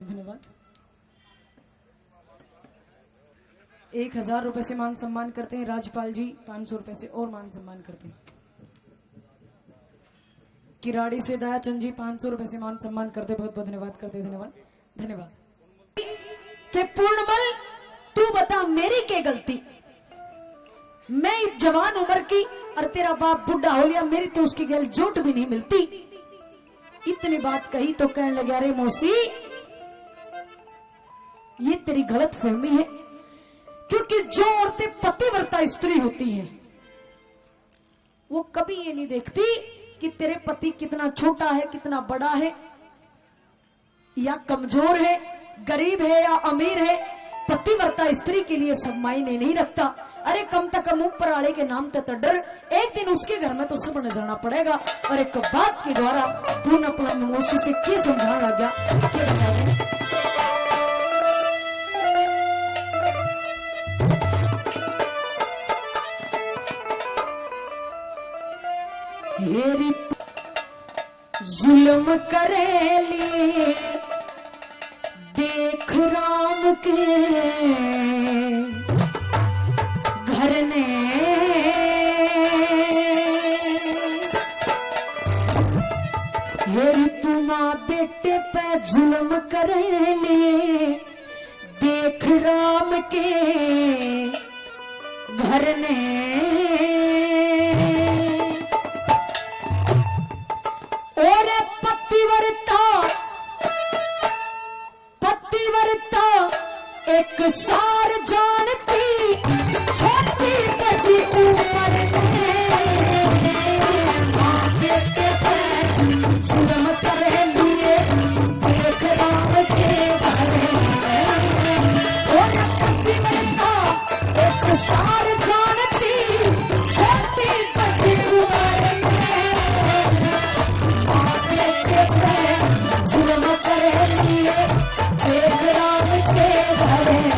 धन्यवाद। 1000 रुपए से मान सम्मान करते हैं राजपाल जी। 500 रुपए से और मान सम्मान करते हैं। किराड़ी से दयाचंद जी 500 रुपए से मान सम्मान करते, बहुत बहुत धन्यवाद करते। धन्यवाद धन्यवाद। के पूर्णबल तू बता मेरी क्या गलती, मैं जवान उम्र की और तेरा बाप बुढ़ा हो लिया, मेरी तो उसकी गैल जोट भी नहीं मिलती। इतनी बात कही तो कहने लगे अरे मौसी ये तेरी गलत फहमी है, क्योंकि जो औरतें पतिव्रता स्त्री होती हैं वो कभी ये नहीं देखती कि तेरे पति कितना छोटा है, कितना बड़ा है, या कमजोर है, गरीब है या अमीर है। पतिव्रता स्त्री के लिए सब मायने नहीं रखता। अरे कम तक कम ऊपर वाले के नाम तक डर, एक दिन उसके घर में तो सब नजरना पड़ेगा। और एक बात के द्वारा पूर्ण अपना मौसी से क्या समझाने लग गया, क्या बता दें। हेरी जुल्म करेली देख राम के घर ने, हेरी तुमा बेटे पे जुल्म करेली देख राम के घर ने। एक सार जानती छोटी बड़ी उम्र में जुल्म करे लिए देख राम के घर में। और पतिव्रता एक सार जानती छोटी बड़ी उम्र में जुल्म करे लिए देख राम के घर में।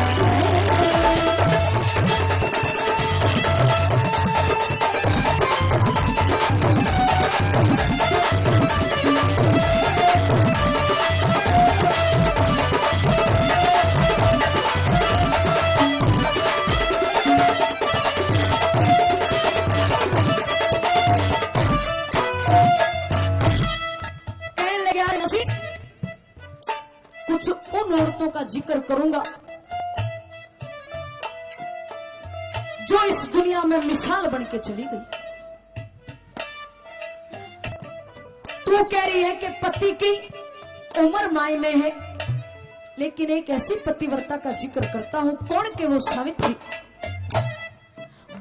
कुछ उन औरतों का जिक्र करूंगा जो इस दुनिया में मिसाल बन के चली गई। तू कह रही है कि पति की उम्र मायने है, लेकिन एक ऐसी पतिव्रता का जिक्र करता हूं, कौन के वो सावित्री।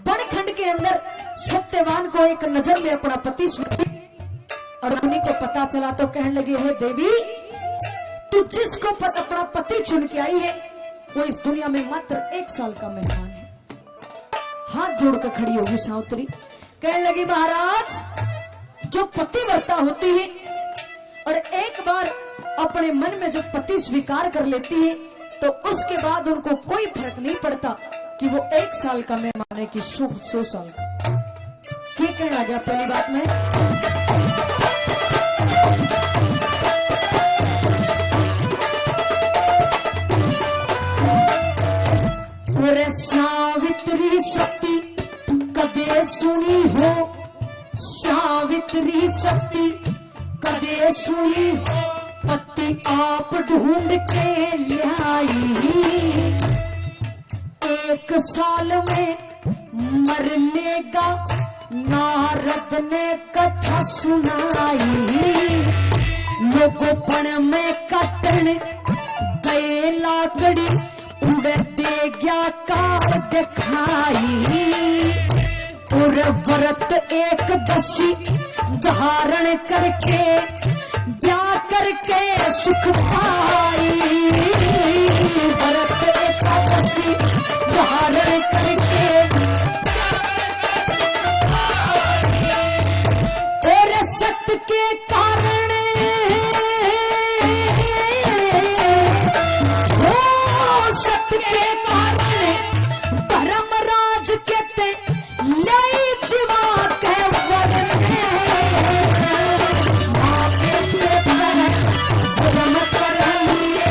बनखंड के अंदर सत्यवान को एक नजर में अपना पति सुनी और उन्हीं को पता चला तो कहने लगे है देवी तू जिसको अपना पति चुन के आई है वो इस दुनिया में मात्र 1 साल का मेहमान है। हाथ जोड़कर खड़ी होगी सावित्री, कहने लगी महाराज जो पतिव्रता होती है और एक बार अपने मन में जब पति स्वीकार कर लेती है तो उसके बाद उनको कोई फर्क नहीं पड़ता कि वो 1 साल का मेहमान है कि 100 साल का। क्या कहने लगा पहली बात में सावित्री शक्ति कदे सुनी हो, सावित्री शक्ति कदे सुनी हो, पति आप ढूंढ के लाई 1 साल में मर लेगा नारद ने कथा सुनाई। लोगोपन में कटन गए लाकड़ी उड़ दे गया कार दिखाई। और व्रत एक दशी धारण करके ब्याह करके सुख पाई। व्रत एक दशी धारण करके और सत्य के कारण के कारण धर्मराज कहते ले जीवा के वर में जुल्म कर लिए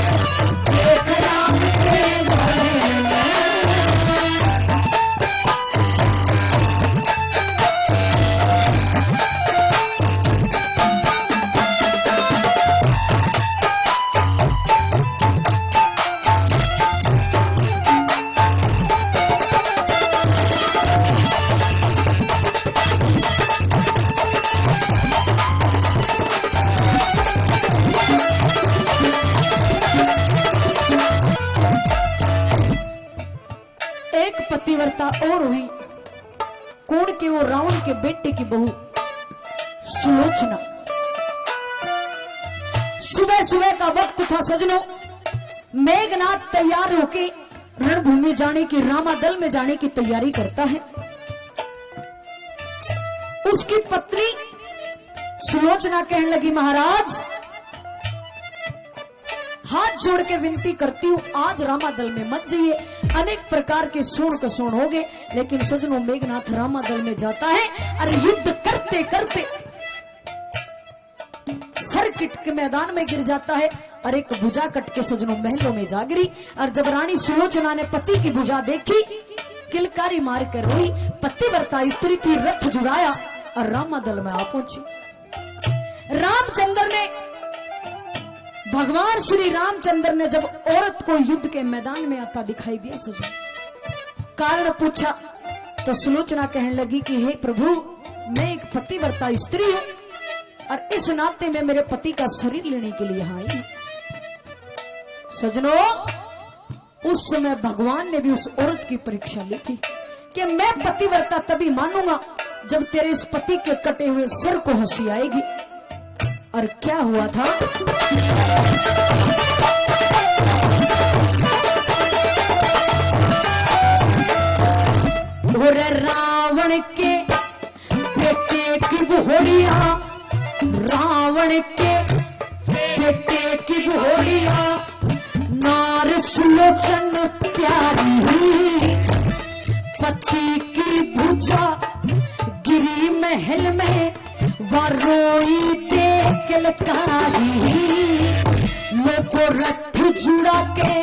पतिव्रता और हुई। कौन के? वो रावण के बेटे की बहू सुलोचना। सुबह सुबह का वक्त था सजनों। मेघनाथ तैयार होके रणभूमि जाने की, रामादल में जाने की तैयारी करता है। उसकी पत्नी सुलोचना कहने लगी, महाराज हाथ जोड़ के विनती करती हूँ, आज रामादल में मत जाइए। अनेक प्रकार के सोण कसोण हो गए, लेकिन सजनों मेघनाथ रामादल में जाता है और युद्ध करते करते सर्किट के मैदान में गिर जाता है और एक भुजा कट के सजनों महलों में जा गिरी। और जब रानी सुलोचना ने पति की भुजा देखी, किलकारी मार कर रोई। पतिव्रता स्त्री थी, रथ जुड़ाया और रामादल में आ पहुंची। रामचंद्र ने, भगवान श्री रामचंद्र ने जब औरत को युद्ध के मैदान में आता दिखाई दिया सजनों, कारण पूछा तो सुलोचना कहने लगी कि हे प्रभु, मैं एक पतिव्रता स्त्री हूं और इस नाते में मेरे पति का शरीर लेने के लिए आई हूं। सजनों, उस समय भगवान ने भी उस औरत की परीक्षा ली थी कि मैं पतिव्रता तभी मानूंगा जब तेरे इस पति के कटे हुए सिर को हंसी आएगी। और क्या हुआ था? और रावण के बेटे की घोड़िया, रावण के बेटे की घोड़िया, नार सुलोचन प्यारी, पति की भुजा गिरी महल में, वारोई देख लकारी, लोगो रथ जुड़ा के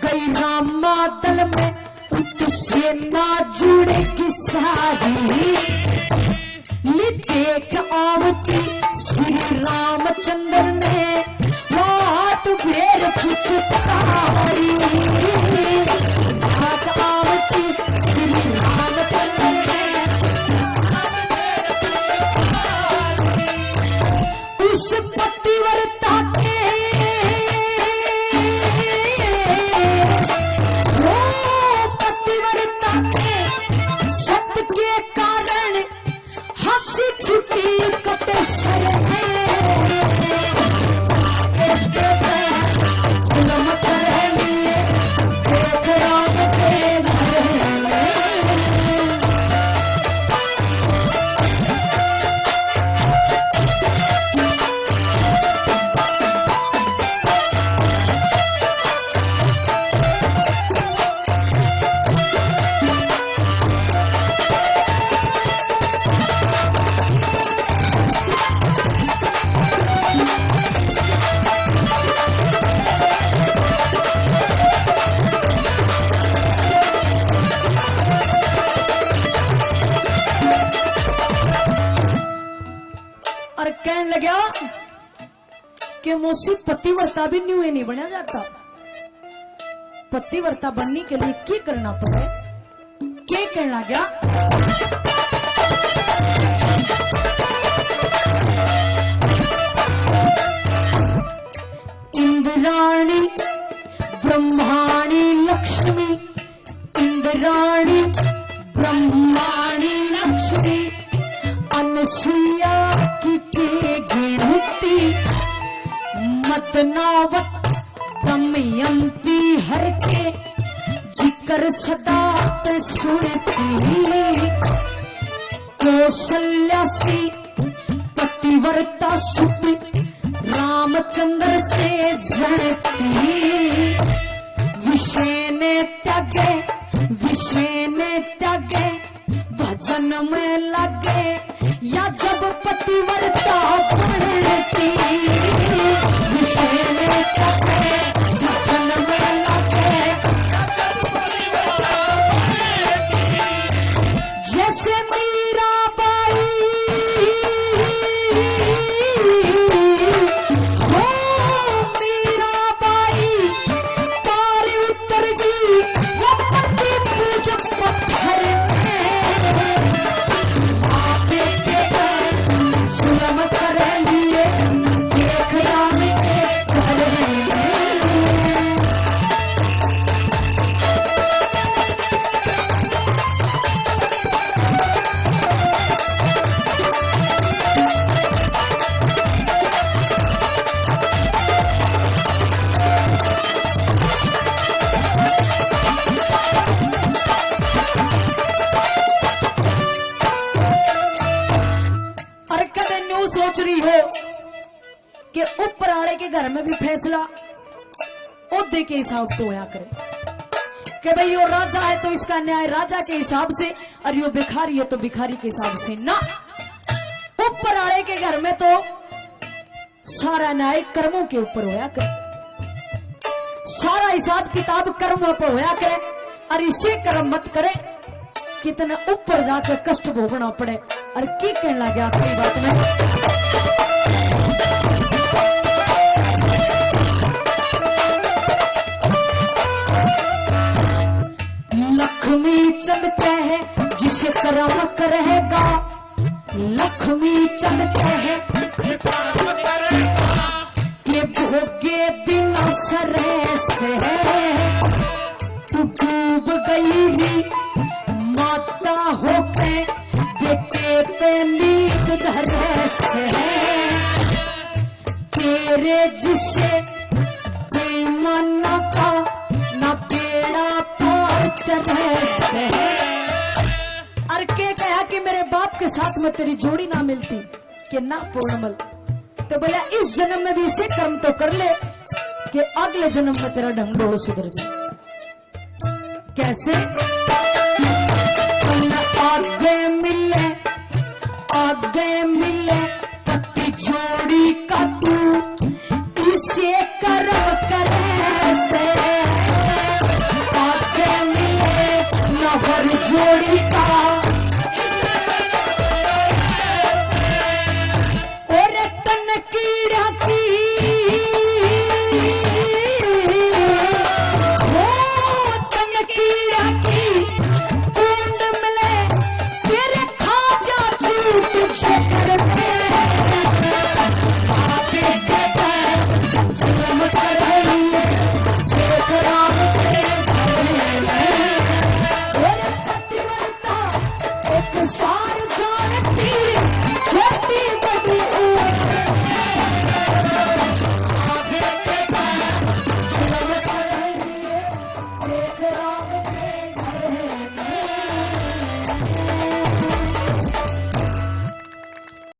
गई रामादल में, उससे ना जुड़ेगी सारी। देख आवती श्री रामचंद्र ने, हाथ भेड़ खिंचकारी, हाथ आवती श्री रामचंद्र ने, उस पतिव्रता के, वो पतिव्रता के सत्य के कारण हंसी छुट्टी कटे सर है, सुलम कर लिए देख राम के घर। और कहने लगा कि मुझसे पतिव्रता भी नहीं बना जाता। पतिव्रता बनने के लिए क्या करना पड़े? क्या कहने लगा? इंद्राणी ब्रह्माणी लक्ष्मी, इंद्राणी ब्रह्माणी लक्ष्मी, अनसुया की गिनती, मदनावत दमयंती हर के जिक्र सदा सुनती, कौशल्या सी पतिव्रता सुत रामचंद्र से जनती, विषय ने त्यागे भजन में लगे, या जब पतिव्रता बनती, विषय में त्यागे भजन में लगे, जैसे मीराबाई, हो मीराबाई के घर में भी फैसला ओहदे के हिसाब तो होया करे कि भाई यो राजा है तो इसका न्याय राजा के हिसाब से, और यो भिखारी है तो भिखारी के हिसाब से ना। ऊपर आए के घर में तो सारा न्याय कर्मों के ऊपर होया करे, सारा हिसाब किताब कर्मों पर होया करे, और इसे कर्म मत करे कितना ऊपर जाकर कष्ट भोगना पड़े। और की कहने लगे आपकी बात में लक्ष्मी चढ़ते हैं जिसे कर्म करेगा, लक्ष्मी चढ़ते हैं के भोगे बिना सरे से तू डूब गई री माता होके बेटे पे नींद धरे से तेरे जिसे बेईमाना का ना बेड़ा पार करे से। और के कहा कि मेरे बाप के साथ में तेरी जोड़ी ना मिलती कि ना पूर्णमल, तो बोला इस जन्म में भी इसे कर्म तो कर ले कि अगले जन्म में तेरा ढंगडोल सुधर जाए। कैसे? आगे मिले